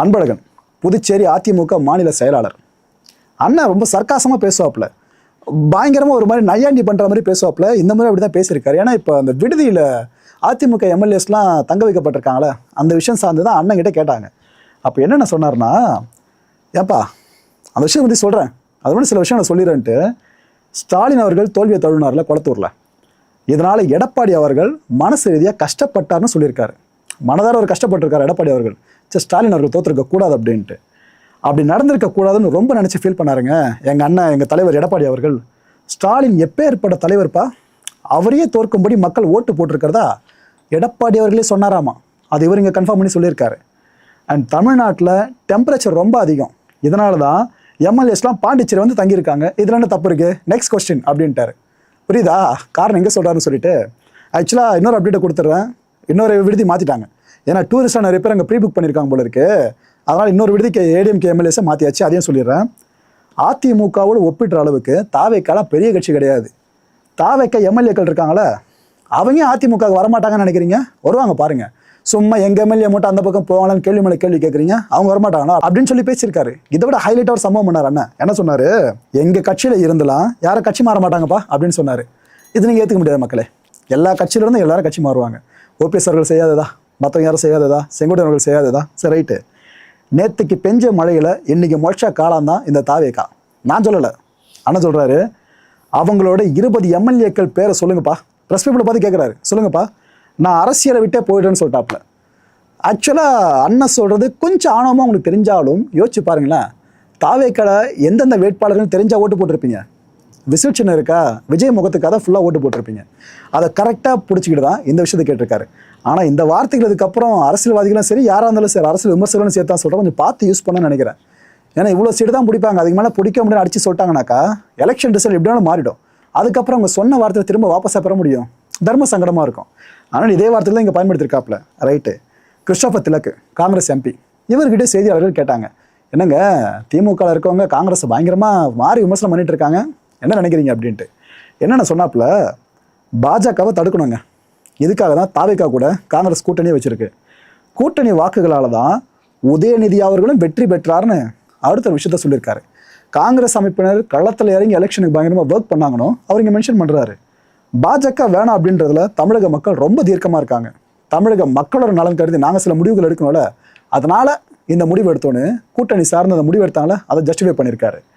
அன்பழகன் புதுச்சேரி அதிமுக மாநில செயலாளர். அண்ணன் ரொம்ப சர்க்காசமாக பேசுவாப்புல, பயங்கரமாக ஒரு மாதிரி நையாண்டி பண்ணுற மாதிரி பேசுவாப்புல. இந்த மாதிரி அப்படி தான் பேசியிருக்காரு. ஏன்னா இப்போ அந்த விடுதியில் அதிமுக எம்எல்ஏஸ்லாம் தங்க வைக்கப்பட்டிருக்காங்களே, அந்த விஷயம் சார்ந்து தான் அண்ணன் கிட்ட கேட்டாங்க. அப்போ என்னென்ன சொன்னார்னா, ஏப்பா அந்த விஷயம் பற்றி சொல்கிறேன், அது மாதிரி சில விஷயம் நான் சொல்லிடுறேன்ட்டு ஸ்டாலின் அவர்கள் தோல்வியை தழுவினார்ல குளத்தூரில், இதனால் எடப்பாடி அவர்கள் மனசு ரீதியாக கஷ்டப்பட்டார்னு சொல்லியிருக்காரு. மனதார அவர் கஷ்டப்பட்டிருக்காரு எடப்பாடி அவர்கள், சரி ஸ்டாலின் அவர்கள் தோற்றுருக்க கூடாது அப்படின்ட்டு. அப்படி நடந்திருக்க கூடாதுன்னு ரொம்ப நினச்சி ஃபீல் பண்ணாருங்க எங்கள் அண்ணன், எங்கள் தலைவர் எடப்பாடி அவர்கள். ஸ்டாலின் எப்பேற்பட்ட தலைவர்ப்பா, அவரையே தோற்கும்படி மக்கள் ஓட்டு போட்டிருக்கிறதா எடப்பாடி அவர்களே சொன்னாராமா. அது இவர் இங்கே கன்ஃபார்ம் பண்ணி சொல்லியிருக்காரு. அண்ட் தமிழ்நாட்டில் டெம்பரேச்சர் ரொம்ப அதிகம், இதனால தான் எம்எல்ஏஸ்லாம் பாண்டிச்சேரி வந்து தங்கியிருக்காங்க, இதில் என்ன தப்பு இருக்குது, நெக்ஸ்ட் கொஸ்டின் அப்படின்ட்டாரு. புரியுதா காரணம் எங்கே சொல்கிறாருன்னு சொல்லிட்டு. ஆக்சுவலாக இன்னொரு அப்டேட்டை கொடுத்துட்றேன், இன்னொரு விடுதி மாற்றிட்டாங்க. ஏன்னா டூரிஸ்டாக நிறைய பேர் அங்கே ப்ரீ புக் பண்ணியிருக்காங்க போல இருக்குது. அதனால் இன்னொரு விடுதிக்கு ஏடிஎம்கே எம்எல்ஏஸை மாற்றியாச்சு, அதையும் சொல்லிடுறேன். அதிமுகவோடு ஒப்பிடுற அளவுக்கு தாவேக்காலாம் பெரிய கட்சி கிடையாது. தாவேக்கா எம்எல்ஏக்கள் இருக்காங்களே, அவங்க அதிமுக வரமாட்டாங்கன்னு நினைக்கிறீங்க? வருவாங்க பாருங்கள். சும்மா எங்கள் எம்எல்ஏ மட்டும் அந்த பக்கம் போவாங்களான்னு கேள்வி மேலே கேள்வி கேட்குறீங்க, அவங்க வரமாட்டாங்களா அப்படின்னு சொல்லி பேசியிருக்காரு. இதை விட ஹைலைட்டாக ஒரு சம்பவம் பண்ணார் அண்ணன். என்ன சொன்னார், எங்கள் கட்சியில் இருந்தலாம் யாரும் கட்சி மாற மாட்டாங்கப்பா அப்படின்னு சொன்னார். இது நீங்கள் ஏற்றுக்க முடியாது மக்களே. எல்லா கட்சியிலிருந்து எல்லாரும் கட்சி மாறுவாங்க. ஓபிஎஸ் அவர்கள் செய்யாததா, மற்றவங்க யாரும் செய்யாததா, செங்கோட்டையன் அவர்கள் செய்யாததா, சரி ரைட்டு. நேற்றுக்கு பெஞ்ச மழையில் இன்றைக்கி மொழ்ச்சா காலம் தான் இந்த தாவேக்கா. நான் சொல்லலை, அண்ணன் சொல்கிறாரு. அவங்களோட 20 எம்எல்ஏக்கள் பேரை சொல்லுங்கப்பா. ப்ரெஸ் பீப்புளை பார்த்து கேட்குறாரு, சொல்லுங்கப்பா நான் அரசியலை விட்டே போயிடுறேன்னு சொல்லிட்டாப்புல. ஆக்சுவலாக அண்ணன் சொல்கிறது கொஞ்சம் ஆணவமாக உங்களுக்கு தெரிஞ்சாலும் யோசிச்சு பாருங்களேன். தாவேக்கால எந்தெந்த வேட்பாளர்கள் தெரிஞ்சால் ஓட்டு போட்டிருப்பீங்க? விசில் சின்ன இருக்கா, விஜய் முகத்துக்காக தான் ஃபுல்லாக ஓட்டு போட்டிருப்பீங்க. அதை கரெக்டாக பிடிச்சிக்கிட்டு தான் இந்த விஷயத்தை கேட்டிருக்காரு. ஆனால் இந்த வார்த்தைகள் இதுக்கப்புறம் அரசியல்வாதிகளும் சரி, யாராக இருந்தாலும் சரி, அரசியல் விமர்சகர்களும் சேர்த்து தான் சொல்கிறேன், கொஞ்சம் பார்த்து யூஸ் பண்ணணும்னு நினைக்கிறேன். ஏன்னா இவ்வளோ சீட்டு தான் பிடிப்பாங்க, அதுக்கு மேலே பிடிக்க முடியாது அடித்து சொல்லிட்டாங்கனாக்கா எலெக்ஷன் ரிசல்ட் எப்படினாலும் மாறிடும். அதுக்கப்புறம் அவங்க சொன்ன வார்த்தையை திரும்ப வாபஸாக பெற முடியும், தர்ம சங்கடமாக இருக்கும். ஆனால் இதே வார்த்தையில் தான் இங்கே பயன்படுத்தியிருக்காப்புல. ரைட்டு. கிறிஸ்டோபர் திலக்கு காங்கிரஸ் எம்பி, இவர்கிட்ட செய்தியாளர்கள் கேட்டாங்க, என்னங்க திமுகவில் இருக்கவங்க காங்கிரஸை பயங்கரமாக மாறி விமர்சனம் பண்ணிட்டு இருக்காங்க, என்ன நினைக்கிறீங்க அப்படின்ட்டு. என்னென்ன சொன்னாப்புல, பாஜகவை தடுக்கணுங்க, இதுக்காக தான் தாவேக்கா கூட காங்கிரஸ் கூட்டணியை வச்சுருக்கு. கூட்டணி வாக்குகளால் தான் உதயநிதி அவர்களும் வெற்றி பெற்றார்னு அடுத்த விஷயத்த சொல்லியிருக்காரு. காங்கிரஸ் அமைப்பினர் களத்தில் இறங்கி எலெக்ஷனுக்கு பயங்கரமாக ஒர்க் பண்ணாங்கன்னு அவர் இங்கே மென்ஷன் பண்ணுறாரு. பாஜக வேணாம் அப்படின்றதுல தமிழக மக்கள் ரொம்ப தீர்க்கமாக இருக்காங்க. தமிழக மக்களோட நலன் கருதி நாங்கள் சில முடிவுகள் எடுக்கணும்ல, அதனால் இந்த முடிவு எடுத்தோன்னு கூட்டணி சார்ந்த அந்த முடிவு எடுத்தாங்களே, அதை ஜஸ்டிஃபை பண்ணியிருக்காரு.